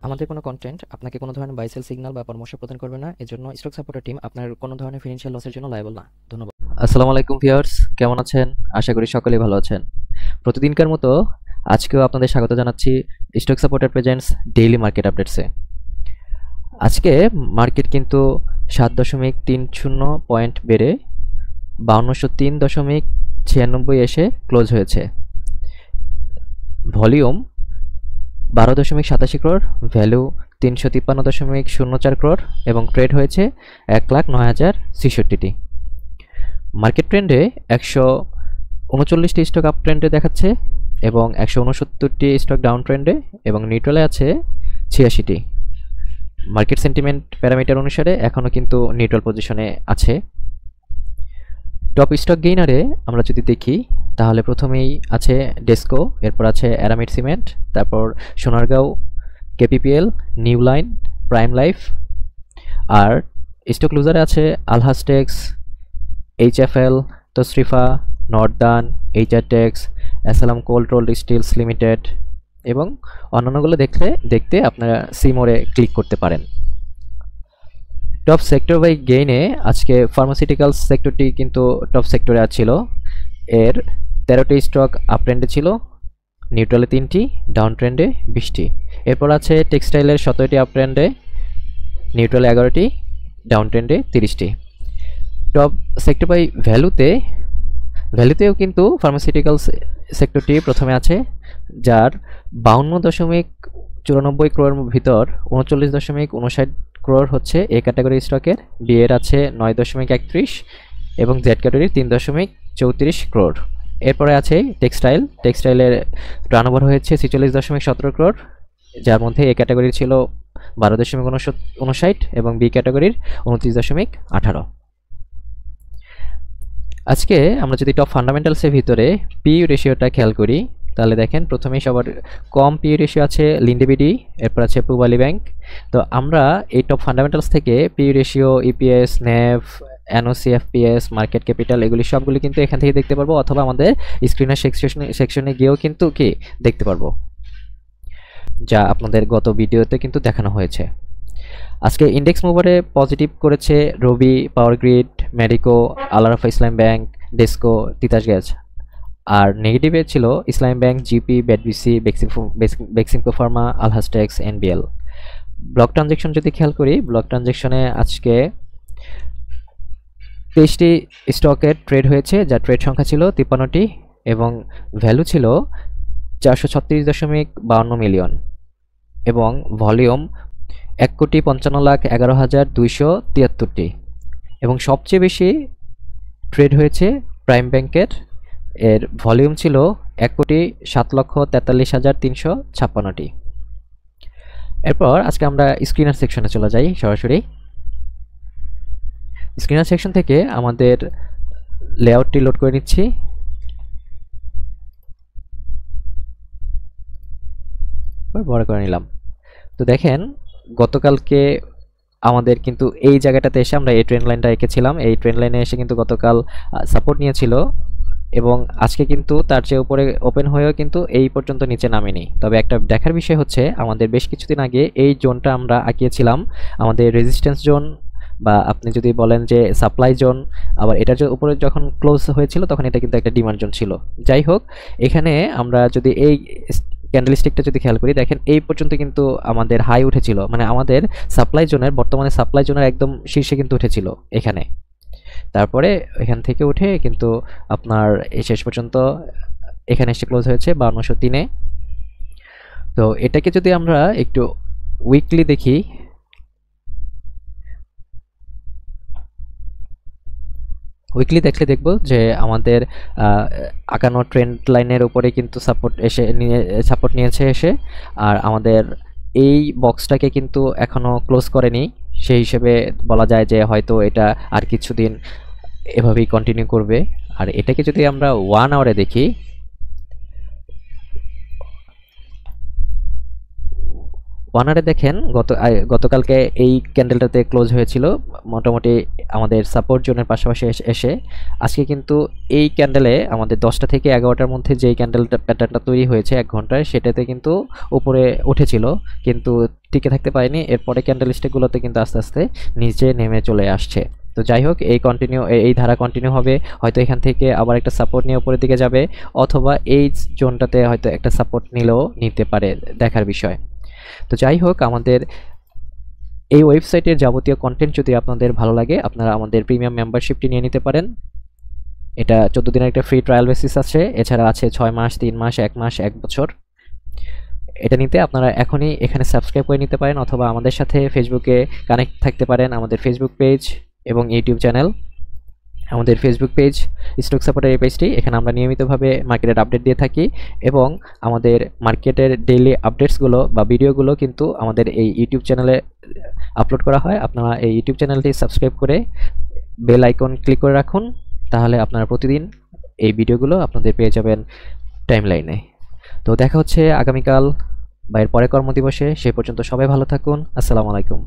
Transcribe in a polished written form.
আমাদের কোনো কন্টেন্ট আপনাকে কোনো ধরনের বাই সেল সিগন্যাল বা পরামর্শ প্রদান করবে না। এজন্য স্টক সাপোর্টার টিম আপনার কোনো ধরনের ফিনান্সিয়াল লসের জন্য লায়াবল না। ধন্যবাদ। আসসালামু আলাইকুম ভিউয়ার্স, কেমন আছেন? আশা করি সকলেই ভালো আছেন। প্রতিদিনকার মতো আজকেও আপনাদের স্বাগত জানাচ্ছি stock supporter presents daily market আপডেটসে। আজকে মার্কেট কিন্তু 7.30 পয়েন্ট বেড়ে 5203.96 এসে ক্লোজ হয়েছে। ভলিউম 12.87 ক্রোড়, ভ্যালু 353.04 ক্রোড় এবং ট্রেড হয়েছে 1,09,066টি। মার্কেট ট্রেন্ডে 139টি স্টক আপ ট্রেন্ডে দেখাচ্ছে এবং 169টি স্টক ডাউন ট্রেন্ডে এবং নিউট্রালে আছে 86টি। মার্কেট সেন্টিমেন্ট প্যারামিটার অনুসারে এখনও কিন্তু নিউট্রাল পজিশনে আছে। টপ স্টক গেইনারে আমরা যদি দেখি তাহলে প্রথমেই আছে ডেসকো, এরপর আছে অ্যারামিড সিমেন্ট, তারপর Sonargaon, KPPL, new line, prime life. আর স্টক লুজারে আছে Alhajtex, HFL, Tosrifa, northern, HR Tex, S Alam cold rolled steels limited এবং অন্যান্যগুলো দেখতে আপনারা সিমোরে ক্লিক করতে পারেন। টপ সেক্টর বাই গেইনে আজকে ফার্মাসিউটিক্যালস সেক্টরটি কিন্তু টপ সেক্টরে ছিল। এর 13টি স্টক আপ ট্রেন্ডে ছিল, নিউট্রালে 3টি, ডাউন ট্রেন্ডে 20টি। এরপর আছে টেক্সটাইলের 17টি আপ ট্রেন্ডে, নিউট্রালে 11টি, ডাউন ট্রেন্ডে 30টি। টপ সেক্টর বাই ভ্যালুতেও কিন্তু ফার্মাসিউটিক্যালস সেক্টরটি প্রথমে আছে, যার 52.94 ক্রোড়ের ভিতর 39.59 ক্রোড় হচ্ছে এ ক্যাটাগরি স্টকের, বি এর আছে 9.31 এবং জেড ক্যাটাগরির 3.34 ক্রোড়। এরপরে আছে টেক্সটাইলের টার্নওভার হয়েছে 46.17 ক্রোড়, যার মধ্যে এ ক্যাটাগরির ছিল 12.59 এবং বি ক্যাটাগরির 29.18। আজকে আমরা যদি টপ ফান্ডামেন্টালসের ভিতরে পিই রেশিওটা খেয়াল করি তাহলে দেখেন প্রথমেই সবার কম পিই রেশিও আছে লিন্ডেবিডি, এরপর আছে পূবালী ব্যাংক। তো আমরা এই টপ ফান্ডামেন্টালস থেকে PE ratio, EPS, NAV, NOC, FPS, market capital এগুলি সবগুলি কিন্তু এখান থেকে দেখতে পারবো, অথবা আমাদের স্ক্রিনার সেকশনে গিয়েও কিন্তু দেখতে পারবো, যা আপনাদের গত ভিডিওতে কিন্তু দেখানো হয়েছে। আজকে ইন্ডেক্স মুভারে পজিটিভ করেছে Robi, power grid, medico, Al-Arafah Islam bank, Desco, Titas gas. আর নেগেটিভে ছিল ইসলাম ব্যাংক, জিপি, ব্যাডবিসি, Beximco pharma, Alhajtex, NBL. Block transaction যদি খেয়াল করি, ব্লক ট্রানজেকশনে আজকে 23টি স্টকের ট্রেড হয়েছে, যার ট্রেড সংখ্যা ছিল 53টি এবং ভ্যালু ছিল 436.52 মিলিয়ন এবং ভলিউম 1,55,11,273টি এবং সবচেয়ে বেশি ট্রেড হয়েছে প্রাইম ব্যাংকের। এর ভলিউম ছিল 1,07,43,356টি। এরপর আজকে আমরা স্ক্রিনার সেকশনে চলে যাই সরাসরি। স্ক্রিনার সেকশন থেকে আমাদের লেআউটটি লোড করে নিচ্ছি। বড় করে নিলাম। তো দেখেন গতকালকে আমাদের কিন্তু এই জায়গাটাতে এসে আমরা এই ট্রেন্ড লাইনটা এঁকেছিলাম, এই ট্রেন্ড লাইনে এসে কিন্তু গতকাল সাপোর্ট নিয়েছিল এবং আজকে কিন্তু তার চেয়ে উপরে ওপেন হয়েও কিন্তু এই পর্যন্ত নিচে নামেনি। তবে একটা দেখার বিষয় হচ্ছে আমাদের বেশ কিছুদিন আগে এই জোনটা আমরা আঁকিয়েছিলাম আমাদের রেজিস্ট্যান্স জোন, বা আপনি যদি বলেন যে সাপ্লাই জোন, আবার এটার উপরে যখন ক্লোজ হয়েছিল তখন এটা কিন্তু একটা ডিমান্ড জোন ছিল। যাই হোক, এখানে আমরা যদি এই ক্যান্ডেলস্টিকটা যদি খেয়াল করি দেখেন এই পর্যন্ত কিন্তু আমাদের হাই উঠেছিল, মানে আমাদের সাপ্লাই জোনের বর্তমানে সাপ্লাই জোনের একদম শীর্ষে কিন্তু উঠেছিল এখানে। তারপরে এখান থেকে উঠে কিন্তু আপনার এই শেষ পর্যন্ত এখানে এসে ক্লোজ হয়েছে 5203-এ। তো এটাকে যদি আমরা একটু উইকলি দেখি, উইকলি দেখলে দেখব যে আমাদের আঁকানো ট্রেন্ড লাইনের উপরে কিন্তু সাপোর্ট নিয়েছে এসে, আর আমাদের এই বক্সটাকে কিন্তু এখনো ক্লোজ করেনি। সেই হিসেবে বলা যায় যে হয়তো এটা আর কিছুদিন এভাবেই কন্টিনিউ করবে। আর এটাকে যদি আমরা 1 আওয়ারে দেখি, 1 ওয়ানারে দেখেন গতকালকে এই ক্যান্ডেলটাতে ক্লোজ হয়েছিল মোটামুটি আমাদের সাপোর্ট জোনের পাশাপাশি এসে আজকে কিন্তু এই ক্যান্ডেলে আমাদের 10টা থেকে 11টার মধ্যে যেই ক্যান্ডেলটা প্যাটার্নটা তৈরি হয়েছে 1 ঘন্টায় সেটাতে কিন্তু উপরে উঠেছিল, কিন্তু টিকে থাকতে পারেনি। এরপরে ক্যান্ডেল স্টিকগুলোতে কিন্তু আস্তে আস্তে নিচে নেমে চলে আসছে। তো যাই হোক, এই ধারা কন্টিনিউ হবে, হয়তো এখান থেকে আবার একটা সাপোর্ট নিয়ে উপরের দিকে যাবে, অথবা এই জোনটাতে হয়তো একটা সাপোর্ট নিলেও নিতে পারে, দেখার বিষয়। তো যাই হোক, আমাদের এই ওয়েবসাইটের যাবতীয় কন্টেন্ট যদি আপনাদের ভালো লাগে, আপনারা আমাদের প্রিমিয়াম মেম্বারশিপটি নিয়ে নিতে পারেন। এটা 14 দিনের একটা ফ্রি ট্রায়াল বেসিস আছে, এছাড়া আছে 6 মাস, 3 মাস, 1 মাস, 1 বছর। এটা নিতে আপনারা এখনই এখানে সাবস্ক্রাইব করে নিতে পারেন, অথবা আমাদের সাথে ফেসবুকে কানেক্ট থাকতে পারেন। আমাদের ফেসবুক পেজ এবং ইউটিউব চ্যানেল, আমাদের ফেসবুক পেজ স্টক সাপোর্টের এই পেজটি, এখানে আমরা নিয়মিতভাবে মার্কেটের আপডেট দিয়ে থাকি, এবং আমাদের মার্কেটের ডেইলি আপডেটসগুলো বা ভিডিওগুলো কিন্তু আমাদের এই ইউটিউব চ্যানেলে আপলোড করা হয়। আপনারা এই ইউটিউব চ্যানেলটি সাবস্ক্রাইব করে বেল আইকন ক্লিক করে রাখুন, তাহলে আপনারা প্রতিদিন এই ভিডিওগুলো আপনাদের পেয়ে যাবেন টাইমলাইনে। তো দেখা হচ্ছে আগামীকাল বা এর পরে কর্মদিবসে। সেই পর্যন্ত সবাই ভালো থাকুন। আসসালামু আলাইকুম।